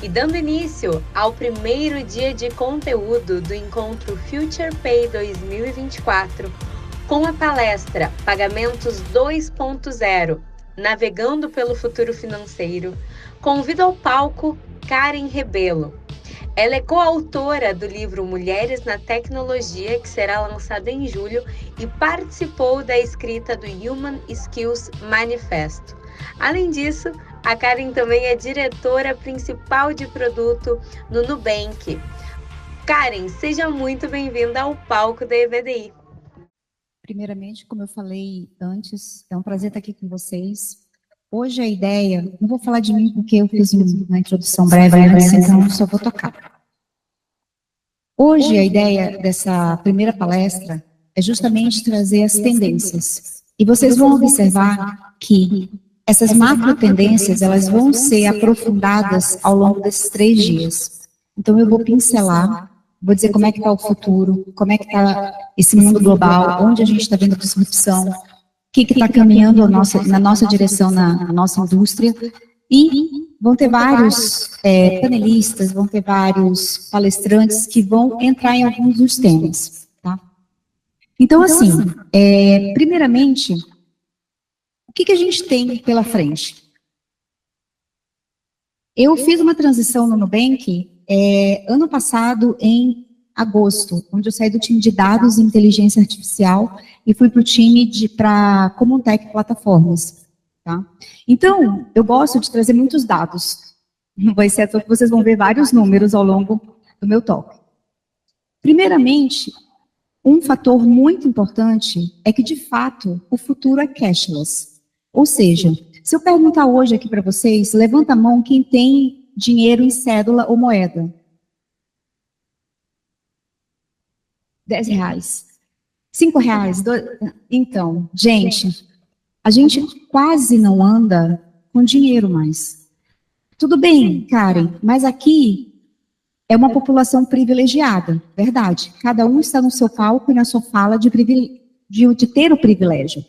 E dando início ao primeiro dia de conteúdo do encontro Future Pay 2024, com a palestra Pagamentos 2.0, Navegando pelo Futuro Financeiro, convido ao palco Karen Rebelo. Ela é coautora do livro Mulheres na Tecnologia, que será lançado em julho, e participou da escrita do Human Skills Manifesto. Além disso, a Karen também é diretora principal de produto no Nubank. Karen, seja muito bem-vinda ao palco da EVDI. Primeiramente, como eu falei antes, é um prazer estar aqui com vocês. Hoje a ideia, não vou falar de mim porque eu fiz uma introdução breve antes, então só vou tocar. Hoje a ideia dessa primeira palestra é justamente trazer as tendências. E vocês vão observar que essas macro tendências, elas vão ser aprofundadas ao longo desses 3 dias. Então eu vou pincelar, vou dizer como é que está o futuro, como é que está esse mundo global, onde a gente está vendo disrupção, o que está caminhando na nossa direção, na nossa indústria. E vão ter vários panelistas, vão ter vários palestrantes que vão entrar em alguns dos temas. Tá? Então, assim, primeiramente, o que a gente tem pela frente? Eu fiz uma transição no Nubank ano passado, em agosto, onde eu saí do time de dados e inteligência artificial e fui para o time para Comuntech Plataformas. Tá? Então, eu gosto de trazer muitos dados. Não vai ser à toa que vocês vão ver vários números ao longo do meu talk. Primeiramente, um fator muito importante é que, de fato, o futuro é cashless. Ou seja, se eu perguntar hoje aqui para vocês, levanta a mão quem tem dinheiro em cédula ou moeda. R$10, R$5, Então, gente, a gente quase não anda com dinheiro mais. Tudo bem, Karen, mas aqui é uma população privilegiada, verdade. Cada um está no seu palco e na sua fala de ter o privilégio.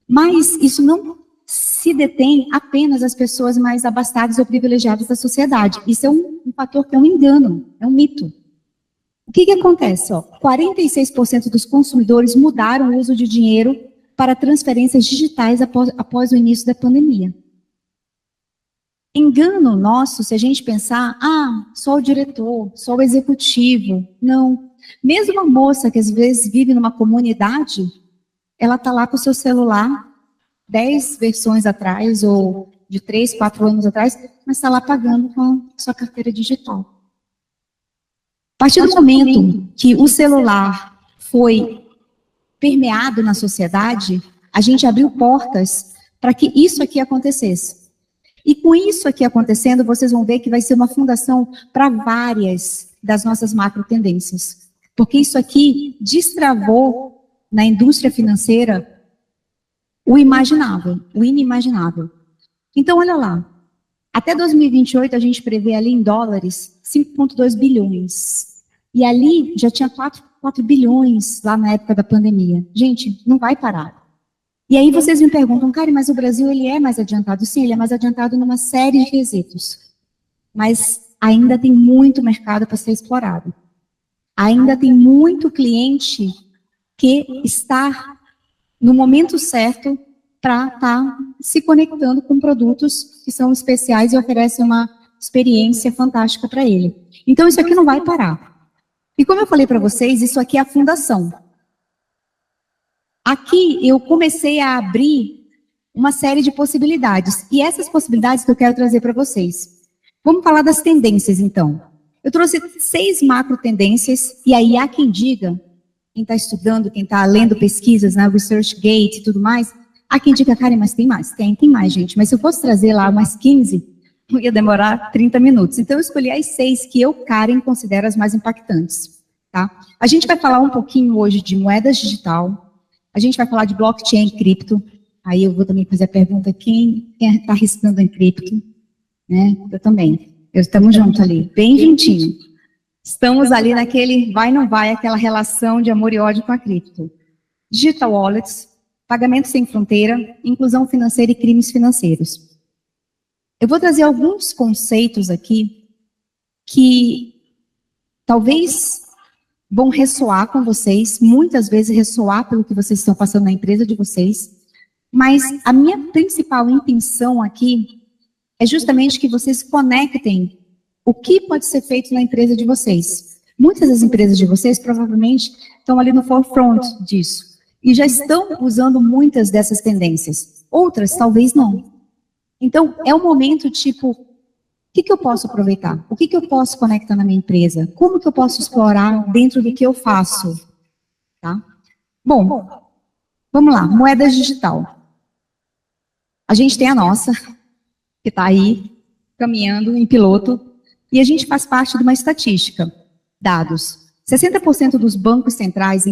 Mas isso não se detém apenas às pessoas mais abastadas ou privilegiadas da sociedade. Isso é um fator que é um engano, é um mito. O que acontece? 46% dos consumidores mudaram o uso de dinheiro para transferências digitais após o início da pandemia. Engano nosso se a gente pensar, só o diretor, só o executivo. Não. Mesmo uma moça que às vezes vive numa comunidade, ela está lá com o seu celular 10 versões atrás, ou de 3, 4 anos atrás, mas está lá pagando com a sua carteira digital. A partir do momento que o celular foi permeado na sociedade, a gente abriu portas para que isso aqui acontecesse. E com isso aqui acontecendo, vocês vão ver que vai ser uma fundação para várias das nossas macro tendências. Porque isso aqui destravou na indústria financeira o imaginável, o inimaginável. Então, olha lá. Até 2028, a gente prevê ali em dólares 5,2 bilhões. E ali já tinha 4 bilhões lá na época da pandemia. Gente, não vai parar. E aí vocês me perguntam, Karen, mas o Brasil ele é mais adiantado? Sim, ele é mais adiantado numa série de quesitos. Mas ainda tem muito mercado para ser explorado. Ainda tem muito cliente que está no momento certo para estar se conectando com produtos que são especiais e oferecem uma experiência fantástica para ele. Então, isso aqui não vai parar. E como eu falei para vocês, isso aqui é a fundação. Aqui eu comecei a abrir uma série de possibilidades. E essas possibilidades que eu quero trazer para vocês. Vamos falar das tendências, então. Eu trouxe 6 macro tendências, e aí há quem diga, quem está estudando, quem está lendo pesquisas na ResearchGate e tudo mais, há quem diga, Karen, mas tem mais? Tem mais, gente. Mas se eu fosse trazer lá umas 15, ia demorar 30 minutos. Então, eu escolhi as 6 que eu, Karen, considero as mais impactantes. Tá? A gente vai falar um pouquinho hoje de moedas digital, a gente vai falar de blockchain e cripto, aí eu vou também fazer a pergunta, quem está arriscando em cripto? Né? Eu também. Estamos juntos ali, bem juntinho. Estamos ali naquele vai, não vai, aquela relação de amor e ódio com a cripto. Digital wallets, pagamento sem fronteira, inclusão financeira e crimes financeiros. Eu vou trazer alguns conceitos aqui que talvez vão ressoar com vocês, muitas vezes ressoar pelo que vocês estão passando na empresa de vocês, mas a minha principal intenção aqui é justamente que vocês conectem o que pode ser feito na empresa de vocês. Muitas das empresas de vocês provavelmente estão ali no forefront disso, e já estão usando muitas dessas tendências. Outras, talvez não. Então, é um momento tipo, o que eu posso aproveitar? O que eu posso conectar na minha empresa? Como que eu posso explorar dentro do que eu faço? Tá? Bom, vamos lá, moeda digital. A gente tem a nossa, que está aí, caminhando em piloto, e a gente faz parte de uma estatística, dados. 60% dos bancos centrais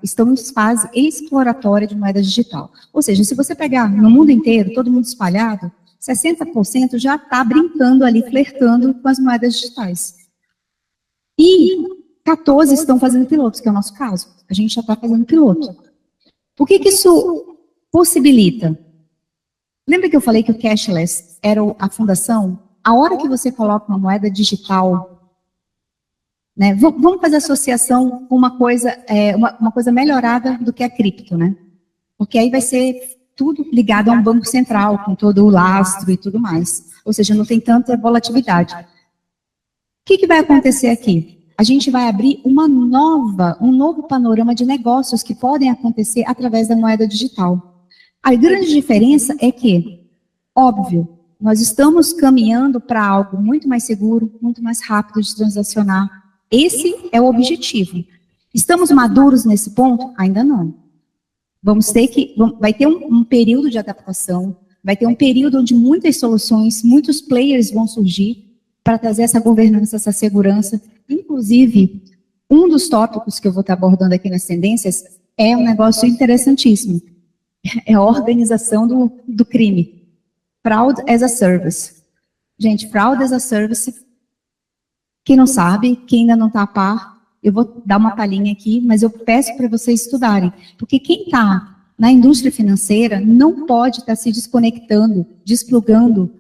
estão em fase exploratória de moeda digital. Ou seja, se você pegar no mundo inteiro, todo mundo espalhado, 60% já está brincando ali, flertando com as moedas digitais. E 14 estão fazendo pilotos, que é o nosso caso. A gente já está fazendo piloto. O que isso possibilita? Lembra que eu falei que o cashless era a fundação? A hora que você coloca uma moeda digital, né, vamos fazer associação com uma coisa melhorada do que a cripto, né? Porque aí vai ser tudo ligado a um banco central, com todo o lastro e tudo mais. Ou seja, não tem tanta volatilidade. O que vai acontecer aqui? A gente vai abrir um novo panorama de negócios que podem acontecer através da moeda digital. A grande diferença é que, óbvio, nós estamos caminhando para algo muito mais seguro, muito mais rápido de transacionar. Esse é o objetivo. Estamos maduros nesse ponto? Ainda não. Vai ter um período de adaptação, vai ter um período onde muitas soluções, muitos players vão surgir para trazer essa governança, essa segurança. Inclusive, um dos tópicos que eu vou estar abordando aqui nas tendências é um negócio interessantíssimo. É a organização do crime. Fraud as a Service. Gente, Fraud as a Service, quem não sabe, quem ainda não está a par, eu vou dar uma palhinha aqui, mas eu peço para vocês estudarem. Porque quem está na indústria financeira não pode estar se desconectando, desplugando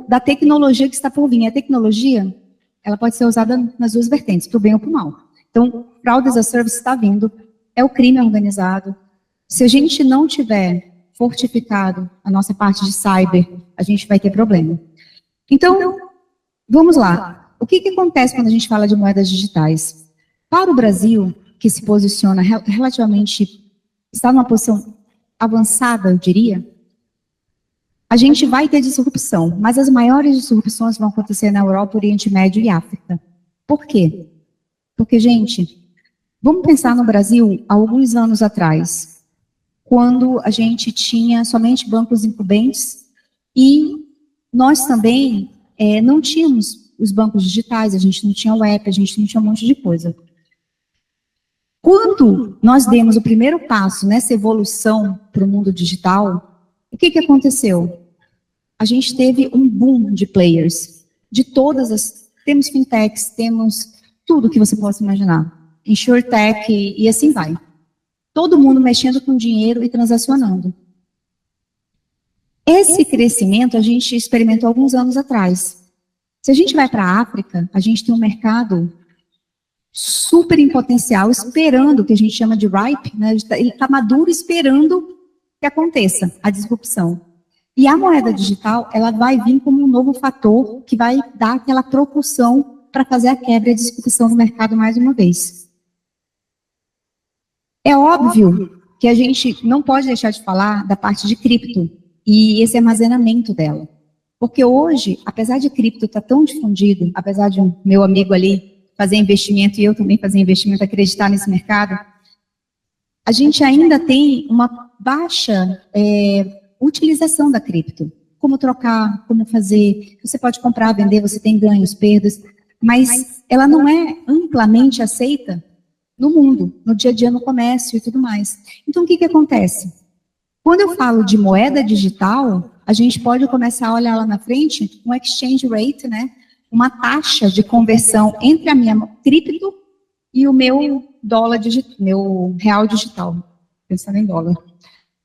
da tecnologia que está por vir. A tecnologia, ela pode ser usada nas duas vertentes, para o bem ou para o mal. Então, Fraud as a Service está vindo, é o crime organizado. Se a gente não tiver fortificado a nossa parte de cyber, a gente vai ter problema. Então, vamos lá. O que acontece quando a gente fala de moedas digitais? Para o Brasil, que se posiciona relativamente, está numa posição avançada, eu diria, a gente vai ter disrupção, mas as maiores disrupções vão acontecer na Europa, Oriente Médio e África. Por quê? Porque, gente, vamos pensar no Brasil há alguns anos atrás, quando a gente tinha somente bancos incumbentes e nós também não tínhamos os bancos digitais, a gente não tinha o app, a gente não tinha um monte de coisa. Quando nós demos o primeiro passo nessa evolução para o mundo digital, o que aconteceu? A gente teve um boom de players, de temos fintechs, temos tudo que você possa imaginar, insurtech e assim vai. Todo mundo mexendo com dinheiro e transacionando. Esse crescimento a gente experimentou alguns anos atrás. Se a gente vai para a África, a gente tem um mercado super em potencial, esperando, que a gente chama de ripe, né? Ele está maduro esperando que aconteça a disrupção. E a moeda digital, ela vai vir como um novo fator que vai dar aquela propulsão para fazer a quebra e a disrupção no mercado mais uma vez. É óbvio que a gente não pode deixar de falar da parte de cripto e esse armazenamento dela. Porque hoje, apesar de cripto estar tão difundido, apesar de um meu amigo ali fazer investimento e eu também fazer investimento, acreditar nesse mercado, a gente ainda tem uma baixa utilização da cripto. Como trocar, como fazer, você pode comprar, vender, você tem ganhos, perdas, mas ela não é amplamente aceita no mundo, no dia a dia, no comércio e tudo mais. Então, o que acontece? Quando eu falo de moeda digital, a gente pode começar a olhar lá na frente um exchange rate, né? Uma taxa de conversão entre a minha cripto e o meu dólar digital, meu real digital. Pensando em dólar.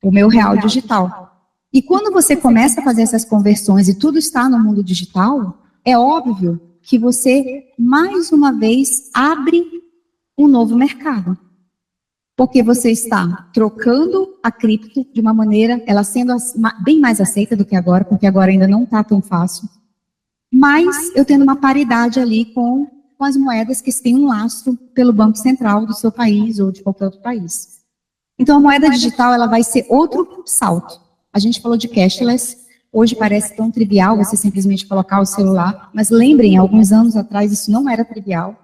O meu real digital. E quando você começa a fazer essas conversões e tudo está no mundo digital, é óbvio que você, mais uma vez, abre um novo mercado. Porque você está trocando a cripto de uma maneira, ela sendo bem mais aceita do que agora, porque agora ainda não está tão fácil. Mas eu tendo uma paridade ali com as moedas que têm um lastro pelo Banco Central do seu país ou de qualquer outro país. Então, a moeda digital, ela vai ser outro salto. A gente falou de cashless, hoje parece tão trivial você simplesmente colocar o celular, mas lembrem, alguns anos atrás isso não era trivial,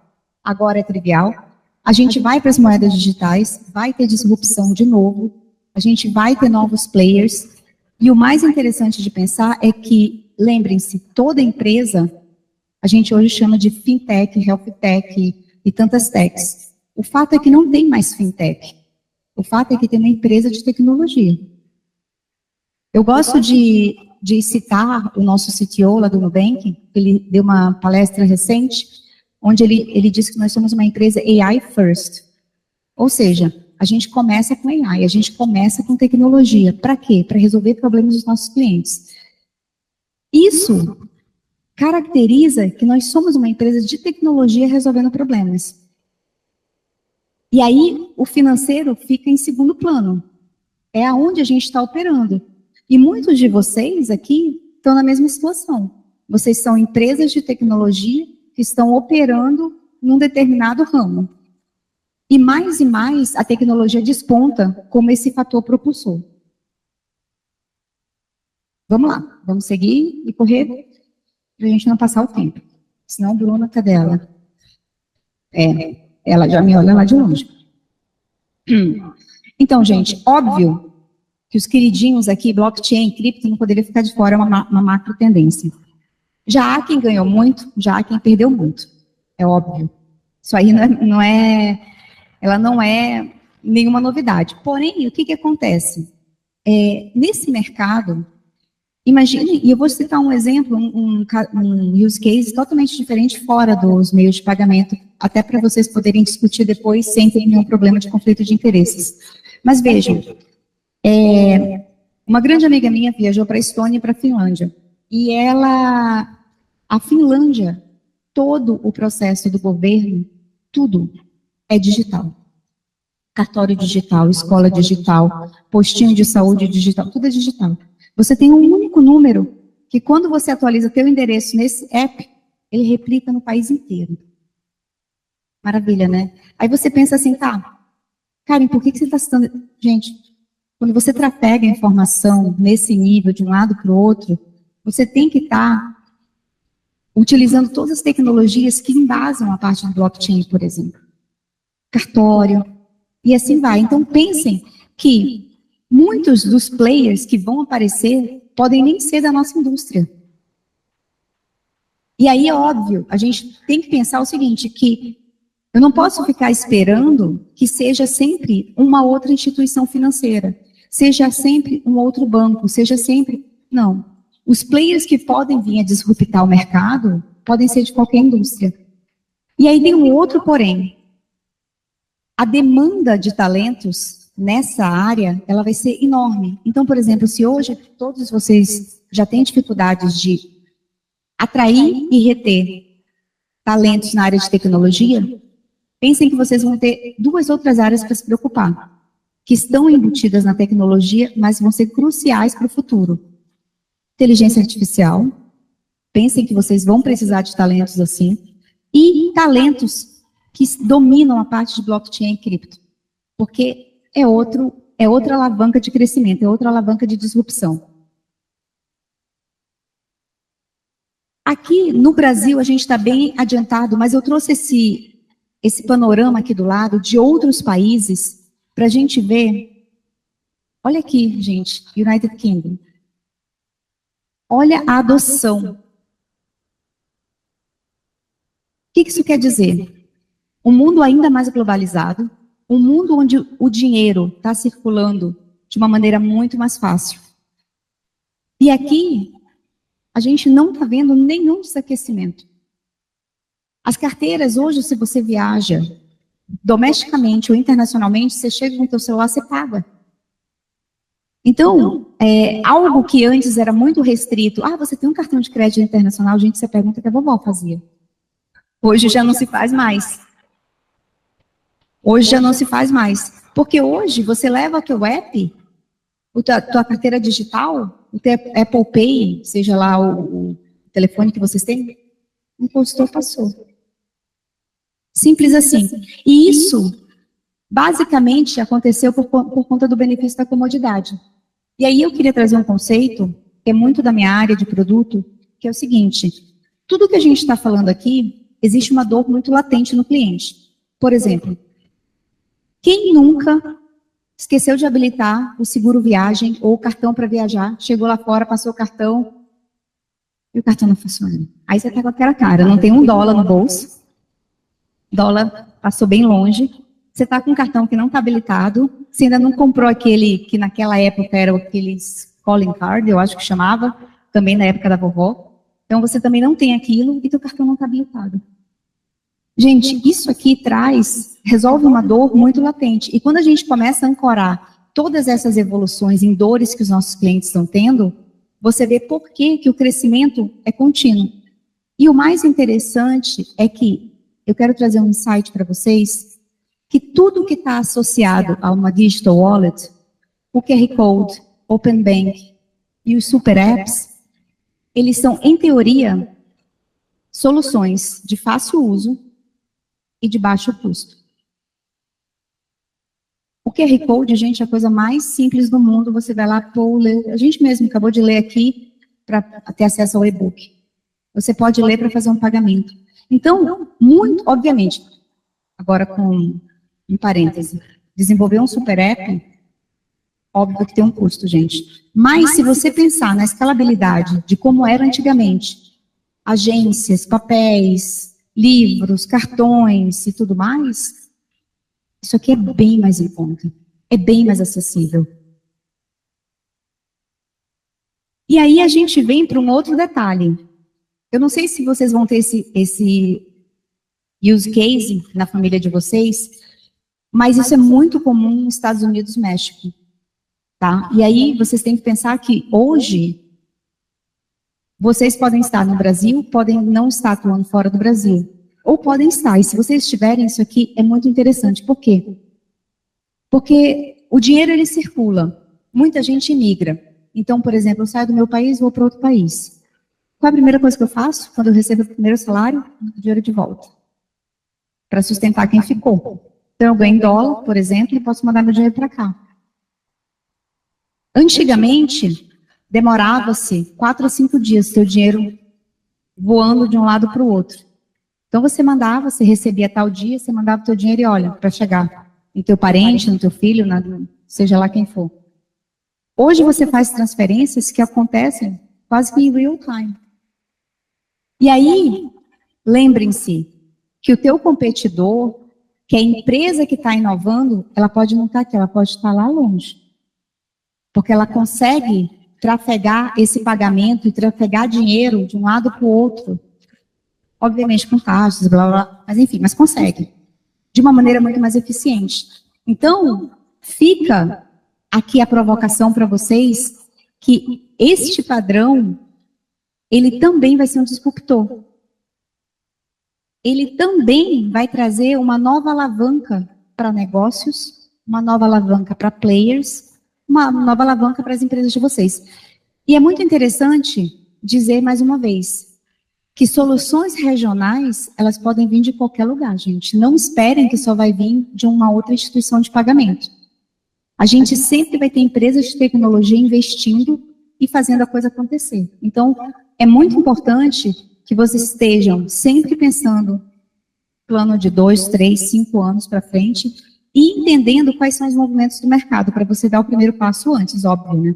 agora é trivial. A gente vai para as moedas digitais, vai ter disrupção de novo, a gente vai ter novos players, e o mais interessante de pensar é que, lembrem-se, toda empresa, a gente hoje chama de fintech, health tech e tantas techs. O fato é que não tem mais fintech. O fato é que tem uma empresa de tecnologia. Eu gosto de citar o nosso CTO lá do Nubank, ele deu uma palestra recente, onde ele disse que nós somos uma empresa AI first. Ou seja, a gente começa com AI, a gente começa com tecnologia. Para quê? Para resolver problemas dos nossos clientes. Isso caracteriza que nós somos uma empresa de tecnologia resolvendo problemas. E aí, o financeiro fica em segundo plano. É aonde a gente está operando. E muitos de vocês aqui estão na mesma situação. Vocês são empresas de tecnologia que estão operando num determinado ramo. E mais a tecnologia desponta como esse fator propulsor. Vamos lá, vamos seguir e correr para a gente não passar o tempo. Senão, Bruna, cadê ela? Ela já me olha lá de longe. Então, gente, óbvio que os queridinhos aqui, blockchain, cripto, não poderia ficar de fora, é uma macro tendência. Já há quem ganhou muito, já há quem perdeu muito. É óbvio. Isso aí ela não é nenhuma novidade. Porém, o que acontece? Nesse mercado, imagine, e eu vou citar um exemplo, um use case totalmente diferente fora dos meios de pagamento, até para vocês poderem discutir depois sem ter nenhum problema de conflito de interesses. Mas vejam, uma grande amiga minha viajou para a Estônia e para a Finlândia. E a Finlândia, todo o processo do governo, tudo é digital. Cartório digital, escola digital, postinho de saúde digital, tudo é digital. Você tem um único número que quando você atualiza teu endereço nesse app, ele replica no país inteiro. Maravilha, né? Aí você pensa assim, tá, Karen, por que você está citando... Gente, quando você trafega a informação nesse nível, de um lado para o outro, você tem que estar utilizando todas as tecnologias que embasam a parte do blockchain, por exemplo. Cartório, e assim vai. Então, pensem que muitos dos players que vão aparecer podem nem ser da nossa indústria. E aí, é óbvio, a gente tem que pensar o seguinte, que eu não posso ficar esperando que seja sempre uma outra instituição financeira, seja sempre um outro banco, seja sempre... Não. Os players que podem vir a disruptar o mercado podem ser de qualquer indústria. E aí tem um outro porém. A demanda de talentos nessa área, ela vai ser enorme. Então, por exemplo, se hoje todos vocês já têm dificuldades de atrair e reter talentos na área de tecnologia, pensem que vocês vão ter duas outras áreas para se preocupar, que estão embutidas na tecnologia, mas vão ser cruciais para o futuro. Inteligência artificial, pensem que vocês vão precisar de talentos assim, e talentos que dominam a parte de blockchain e cripto, porque é outra alavanca de crescimento, é outra alavanca de disrupção. Aqui no Brasil a gente está bem adiantado, mas eu trouxe esse panorama aqui do lado de outros países para a gente ver. Olha aqui, gente, United Kingdom. Olha a adoção. O que isso quer dizer? Um mundo ainda mais globalizado, um mundo onde o dinheiro está circulando de uma maneira muito mais fácil. E aqui, a gente não está vendo nenhum desaquecimento. As carteiras, hoje, se você viaja domesticamente ou internacionalmente, você chega com o seu celular, você paga. Então, algo que antes era muito restrito, você tem um cartão de crédito internacional, gente, você pergunta que a vovó fazia. Hoje já não se faz mais. Hoje já não se faz mais. Porque hoje você leva o teu app, tua carteira digital, o teu Apple Pay, seja lá o telefone que vocês têm, encostou, passou. Simples assim. E isso, basicamente, aconteceu por conta do benefício da comodidade. E aí eu queria trazer um conceito, que é muito da minha área de produto, que é o seguinte: tudo que a gente está falando aqui, existe uma dor muito latente no cliente. Por exemplo, quem nunca esqueceu de habilitar o seguro viagem ou o cartão para viajar, chegou lá fora, passou o cartão e o cartão não funciona? Aí você tá com aquela cara, não tem $1 no bolso, dólar passou bem longe, você está com um cartão que não está habilitado, você ainda não comprou aquele que naquela época era aqueles calling card, eu acho que chamava, também na época da vovó. Então você também não tem aquilo e teu cartão não está habilitado. Gente, isso aqui resolve uma dor muito latente. E quando a gente começa a ancorar todas essas evoluções em dores que os nossos clientes estão tendo, você vê por que o crescimento é contínuo. E o mais interessante é que eu quero trazer um insight para vocês, que tudo que está associado a uma digital wallet, o QR Code, Open Bank e os super apps, eles são, em teoria, soluções de fácil uso e de baixo custo. O QR Code, gente, é a coisa mais simples do mundo. Você vai lá, a gente mesmo acabou de ler aqui para ter acesso ao e-book. Você pode ler para fazer um pagamento. Então, obviamente, agora com um parêntese, desenvolver um super app, óbvio que tem um custo, gente. Mas se você pensar na escalabilidade de como era antigamente, agências, papéis, livros, cartões e tudo mais, isso aqui é bem mais em conta, é bem mais acessível. E aí a gente vem para um outro detalhe. Eu não sei se vocês vão ter esse use case na família de vocês, mas isso é muito comum nos Estados Unidos e México, tá? E aí vocês têm que pensar que hoje vocês podem estar no Brasil, podem não estar atuando fora do Brasil, ou podem estar. E se vocês estiverem, isso aqui é muito interessante. Por quê? Porque o dinheiro, ele circula. Muita gente imigra. Então, por exemplo, eu saio do meu país e vou para outro país. Qual é a primeira coisa que eu faço quando eu recebo o primeiro salário? O dinheiro de volta. Para sustentar quem ficou. Então, eu ganho em dólar, por exemplo, e posso mandar meu dinheiro para cá. Antigamente, demorava-se 4 a 5 dias seu dinheiro voando de um lado para o outro. Então, você mandava, você recebia tal dia, você mandava o teu dinheiro e olha, para chegar no teu parente, no teu filho, seja lá quem for. Hoje você faz transferências que acontecem quase que em real time. E aí, lembrem-se que o teu competidor, que a empresa que está inovando, ela pode não estar aqui, ela pode estar lá longe. Porque ela consegue trafegar esse pagamento e trafegar dinheiro de um lado para o outro. Obviamente com taxas, blá, blá, mas enfim, mas consegue. De uma maneira muito mais eficiente. Então, fica aqui a provocação para vocês que este padrão, ele também vai ser um disruptor. Ele também vai trazer uma nova alavanca para negócios, uma nova alavanca para players, uma nova alavanca para as empresas de vocês. E é muito interessante dizer mais uma vez que soluções regionais, elas podem vir de qualquer lugar, gente. Não esperem que só vai vir de uma outra instituição de pagamento. A gente sempre vai ter empresas de tecnologia investindo e fazendo a coisa acontecer. Então, é muito importante que vocês estejam sempre pensando plano de 2, 3, 5 anos para frente e entendendo quais são os movimentos do mercado, para você dar o primeiro passo antes, óbvio,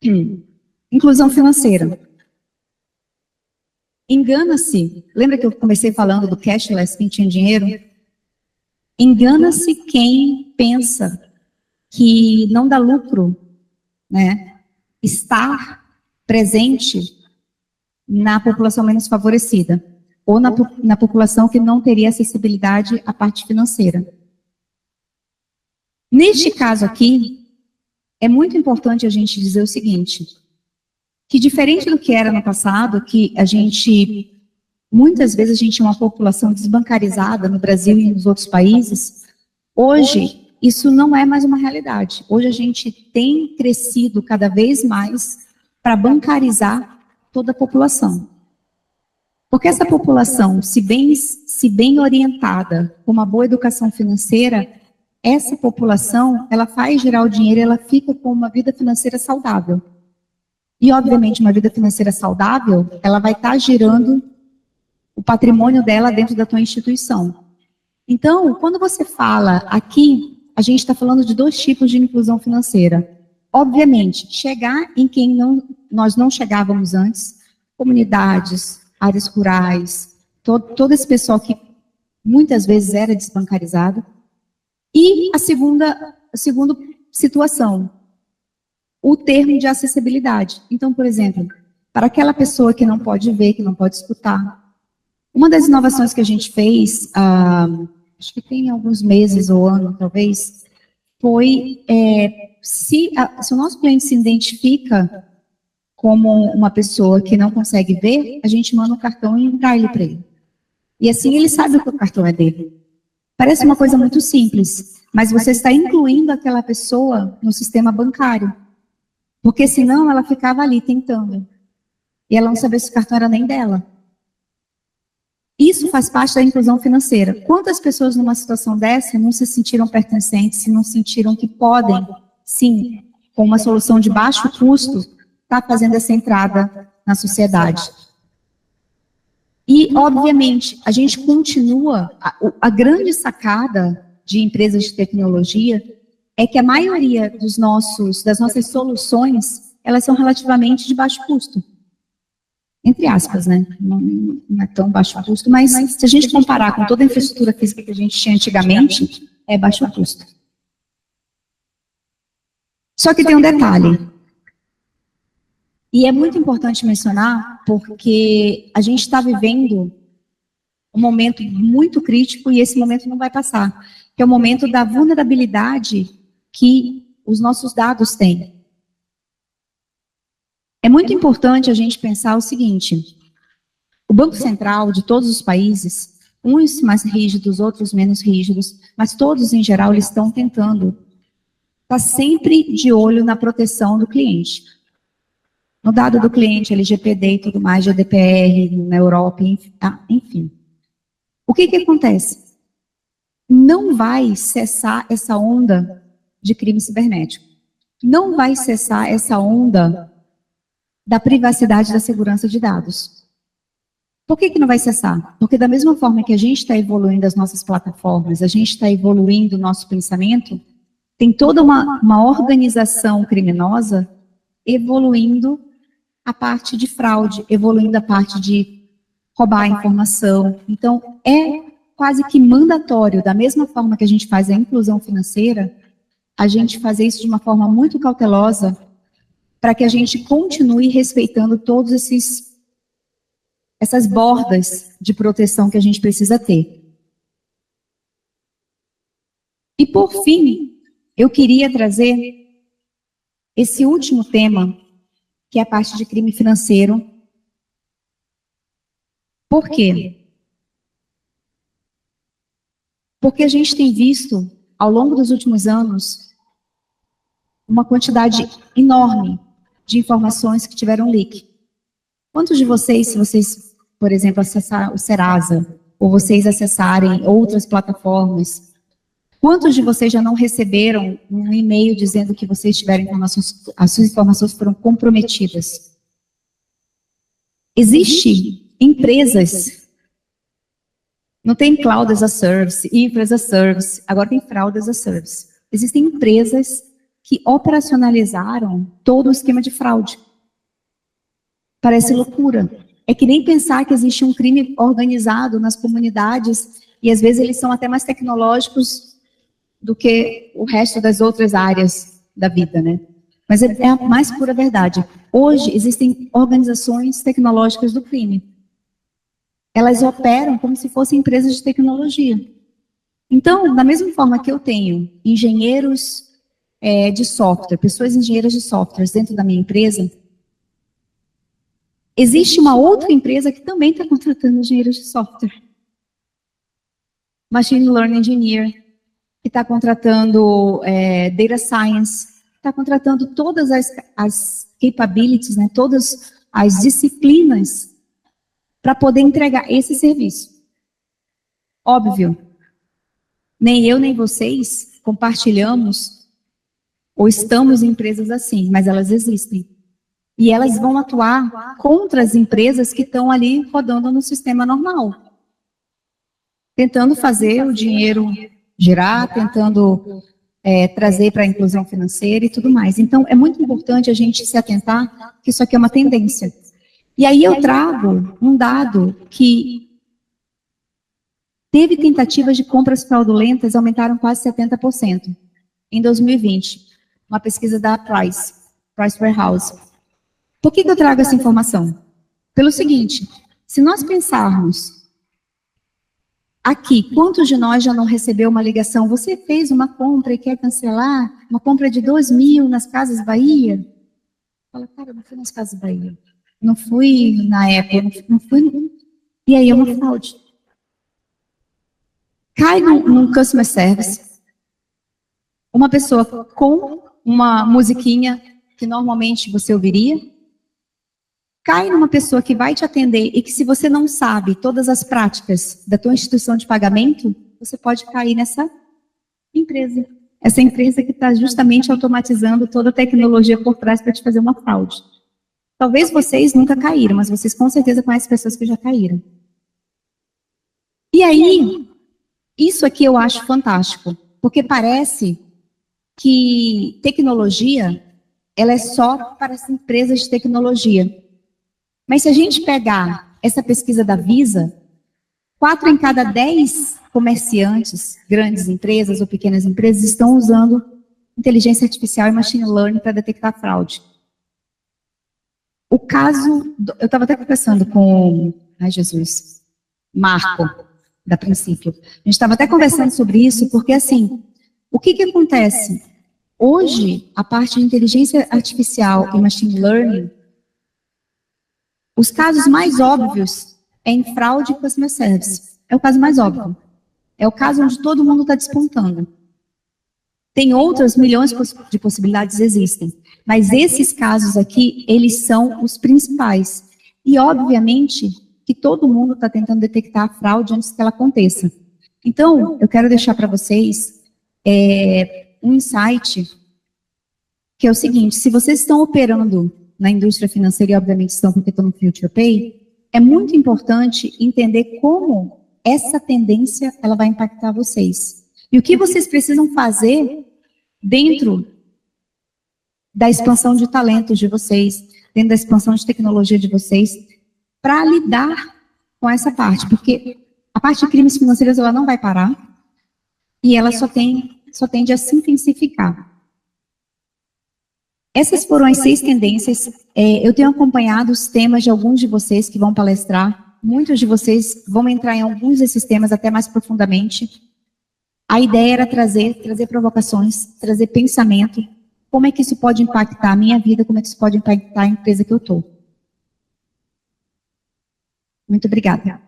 né? Inclusão financeira. Engana-se, lembra que eu comecei falando do cashless, quem tinha dinheiro? Engana-se quem pensa que não dá lucro, né, estar presente na população menos favorecida, ou na população que não teria acessibilidade à parte financeira. Neste caso aqui, é muito importante a gente dizer o seguinte, que diferente do que era no passado, que muitas vezes a gente tinha uma população desbancarizada no Brasil e nos outros países, hoje isso não é mais uma realidade. Hoje a gente tem crescido cada vez mais para bancarizar toda a população. Porque essa população, se bem orientada, com uma boa educação financeira, essa população, ela faz girar o dinheiro, ela fica com uma vida financeira saudável. E, obviamente, uma vida financeira saudável, ela vai estar girando o patrimônio dela dentro da tua instituição. Então, quando você fala aqui, a gente está falando de 2 tipos de inclusão financeira. Obviamente, chegar em quem nós não chegávamos antes, comunidades, áreas rurais, todo esse pessoal que muitas vezes era desbancarizado. E a segunda situação, o termo de acessibilidade. Então, por exemplo, para aquela pessoa que não pode ver, que não pode escutar, uma das inovações que a gente fez, acho que tem alguns meses ou ano, talvez, foi se o nosso cliente se identifica como uma pessoa que não consegue ver, a gente manda um cartão e um braille para ele. E assim ele sabe que o cartão é dele. Parece uma coisa muito simples, mas você está incluindo aquela pessoa no sistema bancário. Porque senão ela ficava ali tentando. E ela não sabia se o cartão era nem dela. Isso faz parte da inclusão financeira. Quantas pessoas numa situação dessa não se sentiram pertencentes, não sentiram que podem, sim, com uma solução de baixo custo, estar fazendo essa entrada na sociedade? E, obviamente, a gente continua, a grande sacada de empresas de tecnologia é que a maioria das nossas soluções, elas são relativamente de baixo custo. Entre aspas, né? Não é tão baixo custo, mas se a gente comparar com toda a infraestrutura física que a gente tinha antigamente, é baixo custo. Só que tem um detalhe. E é muito importante mencionar, porque a gente está vivendo um momento muito crítico e esse momento não vai passar, que é o momento da vulnerabilidade que os nossos dados têm. É muito importante a gente pensar o seguinte, o Banco Central de todos os países, uns mais rígidos, outros menos rígidos, mas todos em geral eles estão tentando estar sempre de olho na proteção do cliente. No dado do cliente, LGPD e tudo mais, GDPR na Europa, enfim. O que acontece? Não vai cessar essa onda de crime cibernético. Não vai cessar essa onda da privacidade e da segurança de dados. Por que não vai cessar? Porque da mesma forma que a gente está evoluindo as nossas plataformas, a gente está evoluindo o nosso pensamento, tem toda uma organização criminosa evoluindo a parte de fraude, evoluindo a parte de roubar informação. Então, é quase que mandatório, da mesma forma que a gente faz a inclusão financeira, a gente fazer isso de uma forma muito cautelosa para que a gente continue respeitando todos essas bordas de proteção que a gente precisa ter. E, por fim, eu queria trazer esse último tema, que é a parte de crime financeiro. Por quê? Porque a gente tem visto, ao longo dos últimos anos, uma quantidade enorme de informações que tiveram leak. Quantos de vocês, se vocês, por exemplo, acessarem o Serasa, ou vocês acessarem outras plataformas, quantos de vocês já não receberam um e-mail dizendo que vocês tiveram informações, as suas informações foram comprometidas? Existem empresas, não tem Cloud as a Service, Infra as a Service, agora tem Fraud as a Service. Existem empresas que operacionalizaram todo o esquema de fraude. Parece loucura. É que nem pensar que existe um crime organizado nas comunidades e às vezes eles são até mais tecnológicos do que o resto das outras áreas da vida, né? Mas é a mais pura verdade. Hoje existem organizações tecnológicas do crime. Elas operam como se fossem empresas de tecnologia. Então, da mesma forma que eu tenho engenheiros de software, pessoas engenheiras de softwares dentro da minha empresa, existe uma outra empresa que também está contratando engenheiros de software. Machine Learning Engineer, que está contratando Data Science, está contratando todas as capabilities, né, todas as disciplinas para poder entregar esse serviço. Óbvio, nem eu nem vocês compartilhamos ou estamos em empresas assim, mas elas existem. E elas vão atuar contra as empresas que estão ali rodando no sistema normal, tentando fazer o dinheiro girar, tentando trazer para a inclusão financeira e tudo mais. Então, é muito importante a gente se atentar que isso aqui é uma tendência. E aí eu trago um dado que teve tentativas de compras fraudulentas, aumentaram quase 70% em 2020, uma pesquisa da Price Waterhouse. Por que eu trago essa informação? Pelo seguinte, se nós pensarmos aqui, quantos de nós já não recebeu uma ligação? Você fez uma compra e quer cancelar? Uma compra de 2.000 nas Casas Bahia? Fala, cara, eu não fui nas Casas Bahia. Não fui na Apple, não fui. E aí é uma fraude. Cai num customer service, uma pessoa com uma musiquinha que normalmente você ouviria, cai numa pessoa que vai te atender e que, se você não sabe todas as práticas da tua instituição de pagamento, você pode cair nessa empresa. Essa empresa que está justamente automatizando toda a tecnologia por trás para te fazer uma fraude. Talvez vocês nunca caíram, mas vocês com certeza conhecem pessoas que já caíram. E aí, isso aqui eu acho fantástico, porque parece que tecnologia, ela é só para as empresas de tecnologia. Mas se a gente pegar essa pesquisa da Visa, 4 em cada 10 comerciantes, grandes empresas ou pequenas empresas, estão usando inteligência artificial e machine learning para detectar fraude. O caso, eu estava até conversando com, Marco, da Princípio. A gente estava até conversando sobre isso, porque assim, o que acontece? Hoje, a parte de inteligência artificial e machine learning, os casos mais óbvios é em fraude e customer service. É o caso mais óbvio. É o caso onde todo mundo está despontando. Tem outras milhões de possibilidades, existem. Mas esses casos aqui, eles são os principais. E, obviamente, que todo mundo está tentando detectar a fraude antes que ela aconteça. Então, eu quero deixar para vocês um insight, que é o seguinte: se vocês estão operando na indústria financeira, e obviamente estão porque estão no Future Pay, é muito importante entender como essa tendência ela vai impactar vocês. E o que vocês precisam fazer dentro da expansão de talentos de vocês, dentro da expansão de tecnologia de vocês, para lidar com essa parte, porque a parte de crimes financeiros ela não vai parar e ela só tende a se intensificar. Essas foram as 6 tendências. Eu tenho acompanhado os temas de alguns de vocês que vão palestrar. Muitos de vocês vão entrar em alguns desses temas até mais profundamente. A ideia era trazer provocações, trazer pensamento. Como é que isso pode impactar a minha vida? Como é que isso pode impactar a empresa que eu estou? Muito obrigada.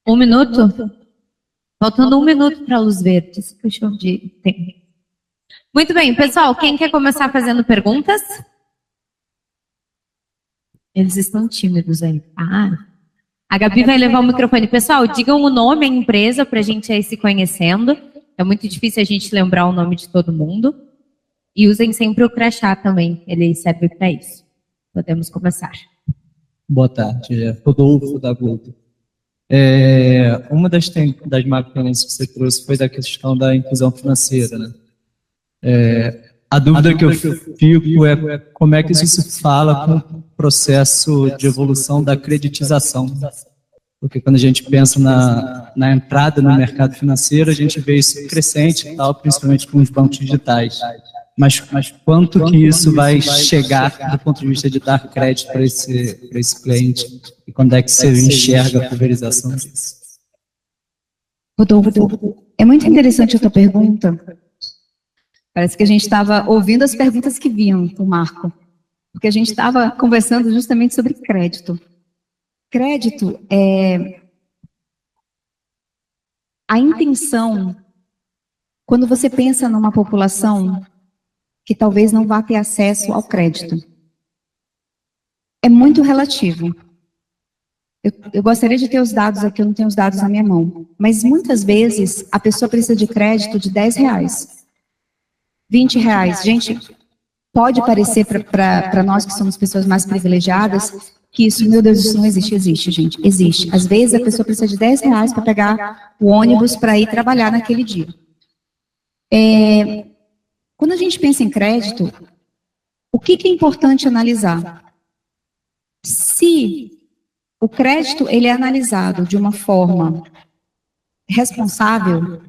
1 minuto? Faltando 1 minuto para a luz verde. Puxou de tempo. Muito bem, pessoal. Quem quer começar fazendo perguntas? Eles estão tímidos aí. A Gabi vai levar o microfone. Pessoal, digam o nome, a empresa, para a gente ir se conhecendo. É muito difícil a gente lembrar o nome de todo mundo. E usem sempre o crachá também. Ele serve para isso. Podemos começar. Boa tarde. Rodolfo, da Globo. Uma das macro-tendências que você trouxe foi da questão da inclusão financeira, né? A dúvida que eu fico é como é que isso se fala com o processo de evolução da creditização. Porque quando a gente pensa na entrada no mercado financeiro, a gente vê isso crescente e tal, principalmente com os bancos digitais. Mas quanto que isso vai chegar do ponto de vista de dar crédito para esse cliente? E quando é que você enxerga a pulverização disso? Rodolfo, é muito interessante a tua pergunta. Parece que a gente estava ouvindo as perguntas que vinham do Marco, porque a gente estava conversando justamente sobre crédito. Crédito é a intenção, quando você pensa numa população que talvez não vá ter acesso ao crédito. É muito relativo. Eu gostaria de ter os dados aqui, eu não tenho os dados na minha mão, mas muitas vezes a pessoa precisa de crédito de R$10, R$20. Gente, pode parecer para nós que somos pessoas mais privilegiadas que isso, meu Deus, isso não existe. Existe, gente, existe. Às vezes a pessoa precisa de R$10 para pegar o ônibus para ir trabalhar naquele dia. Quando a gente pensa em crédito, o que é importante analisar? Se o crédito ele é analisado de uma forma responsável,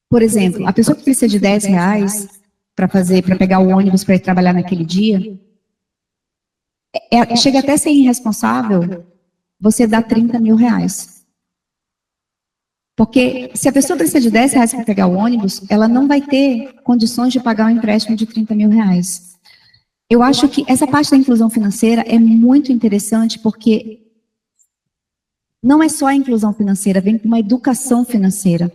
por exemplo, a pessoa que precisa de R$10 para pegar o ônibus para ir trabalhar naquele dia, chega até a ser irresponsável você dar R$30 mil. Porque se a pessoa precisa de R$10 para pegar o ônibus, ela não vai ter condições de pagar um empréstimo de R$30 mil. Eu acho que essa parte da inclusão financeira é muito interessante porque não é só a inclusão financeira, vem com uma educação financeira.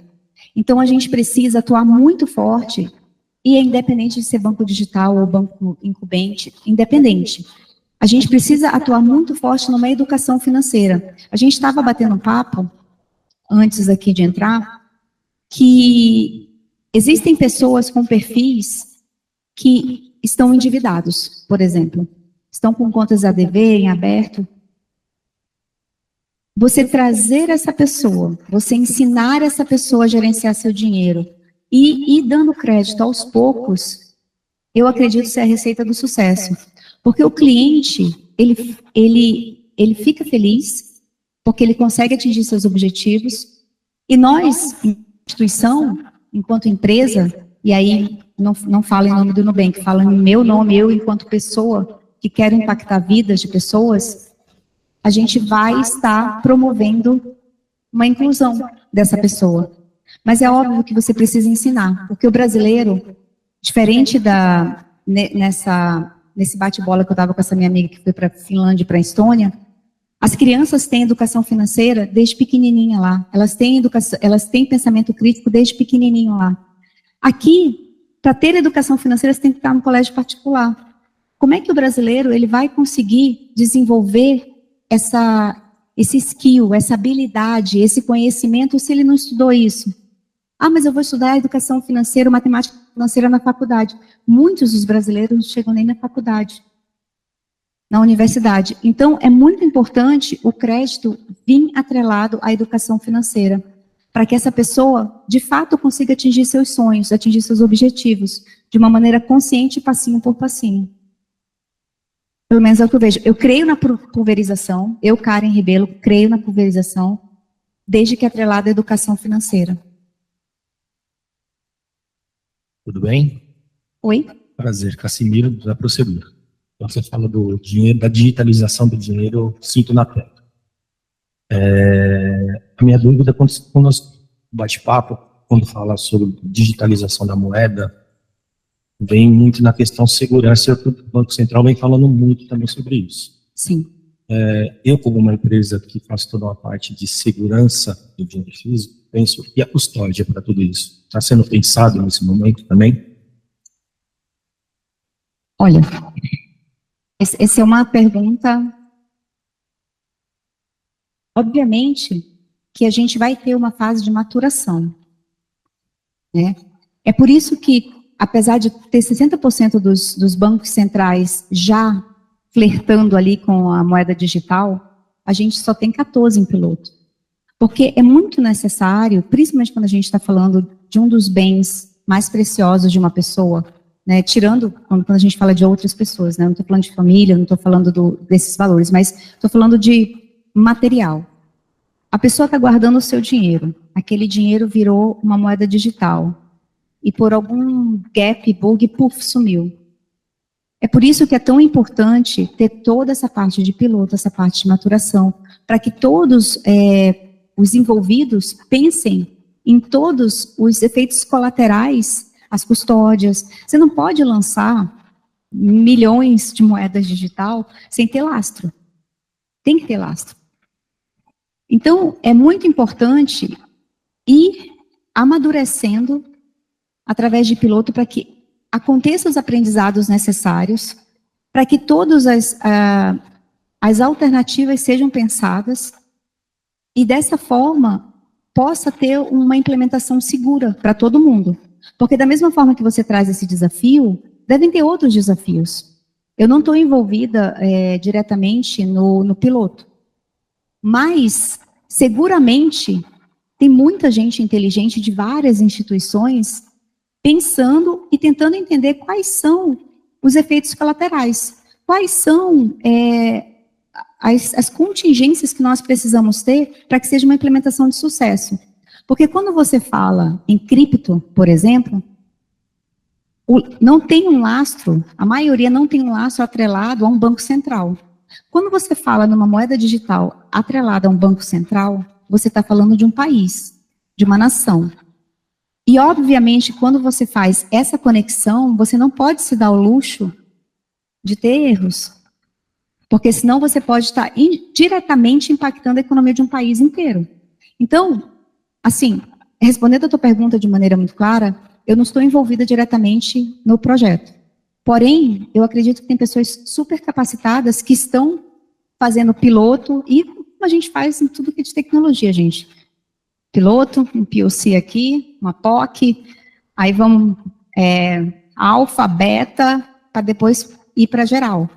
Então a gente precisa atuar muito forte e é independente de ser banco digital ou banco incumbente, independente. A gente precisa atuar muito forte numa educação financeira. A gente estava batendo um papo antes aqui de entrar, que existem pessoas com perfis que estão endividados, por exemplo. Estão com contas ADV em aberto. Você trazer essa pessoa, você ensinar essa pessoa a gerenciar seu dinheiro e ir dando crédito aos poucos, eu acredito ser a receita do sucesso. Porque o cliente, ele fica feliz, porque ele consegue atingir seus objetivos, e nós, instituição, enquanto empresa, e aí não falo em nome do Nubank, falo em meu nome, eu enquanto pessoa que quero impactar vidas de pessoas, a gente vai estar promovendo uma inclusão dessa pessoa. Mas é óbvio que você precisa ensinar, porque o brasileiro, diferente nesse bate-bola que eu estava com essa minha amiga que foi para a Finlândia e para a Estônia, as crianças têm educação financeira desde pequenininha lá. Elas têm pensamento crítico desde pequenininho lá. Aqui, para ter educação financeira, você tem que estar no colégio particular. Como é que o brasileiro ele vai conseguir desenvolver esse skill, essa habilidade, esse conhecimento se ele não estudou isso? Ah, mas eu vou estudar educação financeira, matemática financeira na faculdade. Muitos dos brasileiros não chegam nem na faculdade, na universidade. Então, é muito importante o crédito vir atrelado à educação financeira, para que essa pessoa, de fato, consiga atingir seus sonhos, atingir seus objetivos, de uma maneira consciente, passinho por passinho. Pelo menos é o que eu vejo. Eu creio na pulverização, eu, Karen Rebelo, creio na pulverização, desde que atrelada à educação financeira. Tudo bem? Oi? Prazer, Cassimiro, da Procedura. Então, você fala do dinheiro, da digitalização do dinheiro, eu sinto na tela. A minha dúvida, quando nós bate-papo, quando fala sobre digitalização da moeda, vem muito na questão segurança, e o Banco Central vem falando muito também sobre isso. Sim. Eu, como uma empresa que faz toda uma parte de segurança do dinheiro físico, penso, e a custódia para tudo isso? Está sendo pensado nesse momento também? Olha, essa é uma pergunta. Obviamente que a gente vai ter uma fase de maturação, né? É por isso que, apesar de ter 60% dos bancos centrais já flertando ali com a moeda digital, a gente só tem 14 em piloto. Porque é muito necessário, principalmente quando a gente está falando de um dos bens mais preciosos de uma pessoa, né, tirando quando a gente fala de outras pessoas, né, não estou falando de família, não estou falando desses valores, mas estou falando de material. A pessoa está guardando o seu dinheiro, aquele dinheiro virou uma moeda digital. e por algum gap, bug, puff, sumiu. É por isso que é tão importante ter toda essa parte de piloto, essa parte de maturação, para que todos os envolvidos pensem em todos os efeitos colaterais, as custódias. Você não pode lançar milhões de moedas digital sem ter lastro. Tem que ter lastro. Então, é muito importante ir amadurecendo através de piloto para que aconteçam os aprendizados necessários, para que todas as alternativas sejam pensadas e, dessa forma, possa ter uma implementação segura para todo mundo. Porque da mesma forma que você traz esse desafio, devem ter outros desafios. Eu não estou envolvida diretamente no piloto, mas seguramente tem muita gente inteligente de várias instituições pensando e tentando entender quais são os efeitos colaterais, quais são as contingências que nós precisamos ter para que seja uma implementação de sucesso. Porque quando você fala em cripto, por exemplo, não tem um lastro, a maioria não tem um lastro atrelado a um banco central. Quando você fala numa moeda digital atrelada a um banco central, você está falando de um país, de uma nação. E, obviamente, quando você faz essa conexão, você não pode se dar o luxo de ter erros. Porque senão você pode estar diretamente impactando a economia de um país inteiro. Então, assim, respondendo a tua pergunta de maneira muito clara, eu não estou envolvida diretamente no projeto. Porém, eu acredito que tem pessoas super capacitadas que estão fazendo piloto, e como a gente faz em tudo que é de tecnologia, gente. Piloto, um POC aqui, uma POC, aí vamos alfa, beta, para depois ir para geral.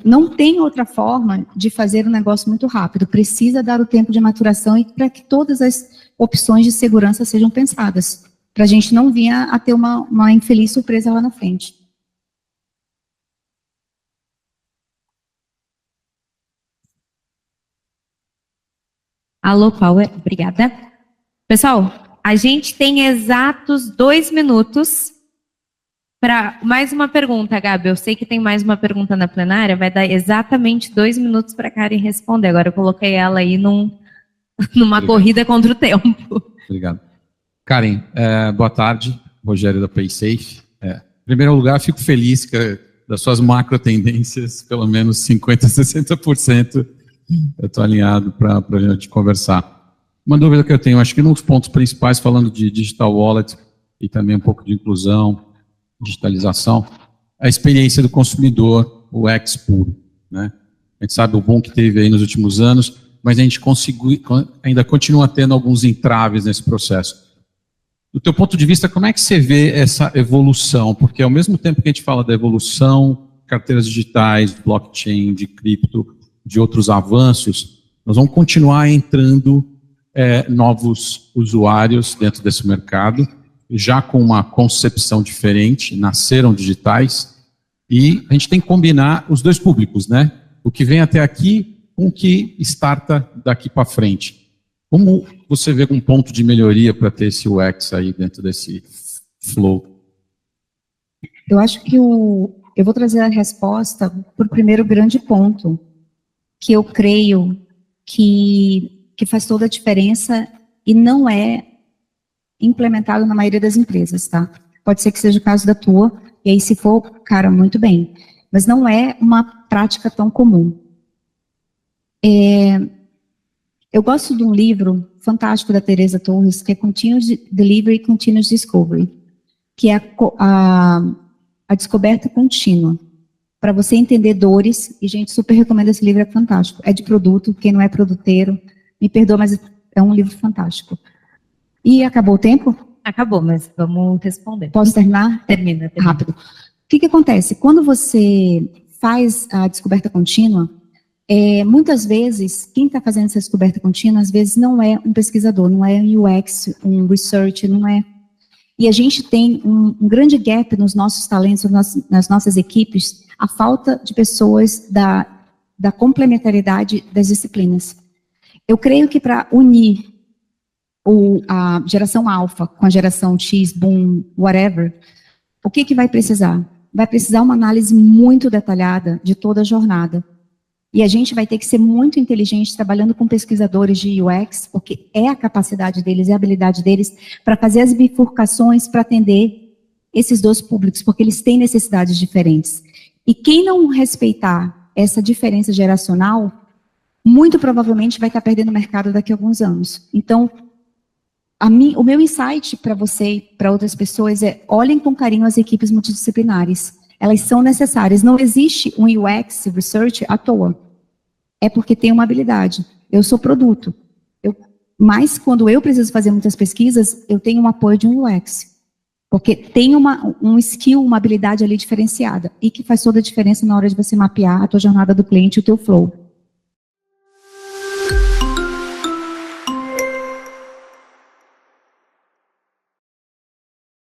Não tem outra forma de fazer um negócio muito rápido. Precisa dar o tempo de maturação e para que todas as opções de segurança sejam pensadas, para a gente não vir a ter uma infeliz surpresa lá na frente. Alô, Power, obrigada. Pessoal, a gente tem exatos 2 minutos para mais uma pergunta, Gabi. Eu sei que tem mais uma pergunta na plenária, vai dar exatamente 2 minutos para a Karen responder. Agora eu coloquei ela aí numa corrida contra o tempo. Obrigado. Karen, boa tarde. Rogério da PaySafe. Em primeiro lugar, fico feliz que das suas macro tendências, pelo menos 50%, 60%, eu estou alinhado para a gente conversar. Uma dúvida que eu tenho, acho que nos pontos principais, falando de digital wallet e também um pouco de inclusão, digitalização, a experiência do consumidor, o UX puro, né? A gente sabe o boom que teve aí nos últimos anos, mas a gente ainda continua tendo alguns entraves nesse processo. Do teu ponto de vista, como é que você vê essa evolução? Porque ao mesmo tempo que a gente fala da evolução, carteiras digitais, blockchain, de cripto, de outros avanços, nós vamos continuar entrando novos usuários dentro desse mercado, já com uma concepção diferente, nasceram digitais, e a gente tem que combinar os dois públicos, né? O que vem até aqui com o que starta daqui para frente. Como você vê um ponto de melhoria para ter esse UX aí dentro desse flow? Eu acho que eu vou trazer a resposta para o primeiro grande ponto, que eu creio que faz toda a diferença e não é implementado na maioria das empresas, tá? Pode ser que seja o caso da tua, e aí se for, cara, muito bem. Mas não é uma prática tão comum. Eu gosto de um livro fantástico da Teresa Torres, que é Continuous Delivery e Continuous Discovery, que é a descoberta contínua, para você entender dores, e gente, super recomendo esse livro, é fantástico. É de produto, quem não é produteiro, me perdoa, mas é um livro fantástico. E acabou o tempo? Acabou, mas vamos responder. Posso terminar? Termina. Rápido. O que acontece? Quando você faz a descoberta contínua, muitas vezes, quem está fazendo essa descoberta contínua, às vezes não é um pesquisador, não é um UX, um research, não é. E a gente tem um grande gap nos nossos talentos, nas nossas equipes, a falta de pessoas da complementaridade das disciplinas. Eu creio que para unir ou a geração alfa com a geração X, boom, whatever, o que vai precisar? Vai precisar uma análise muito detalhada de toda a jornada. E a gente vai ter que ser muito inteligente trabalhando com pesquisadores de UX, porque é a capacidade deles, é a habilidade deles para fazer as bifurcações para atender esses dois públicos, porque eles têm necessidades diferentes. E quem não respeitar essa diferença geracional, muito provavelmente vai estar perdendo o mercado daqui a alguns anos. Então, o meu insight para você e para outras pessoas é: olhem com carinho as equipes multidisciplinares. Elas são necessárias. Não existe um UX Research à toa. É porque tem uma habilidade. Eu sou produto. Mas quando eu preciso fazer muitas pesquisas, eu tenho um apoio de um UX. Porque tem um skill, uma habilidade ali diferenciada. E que faz toda a diferença na hora de você mapear a tua jornada do cliente e o teu flow.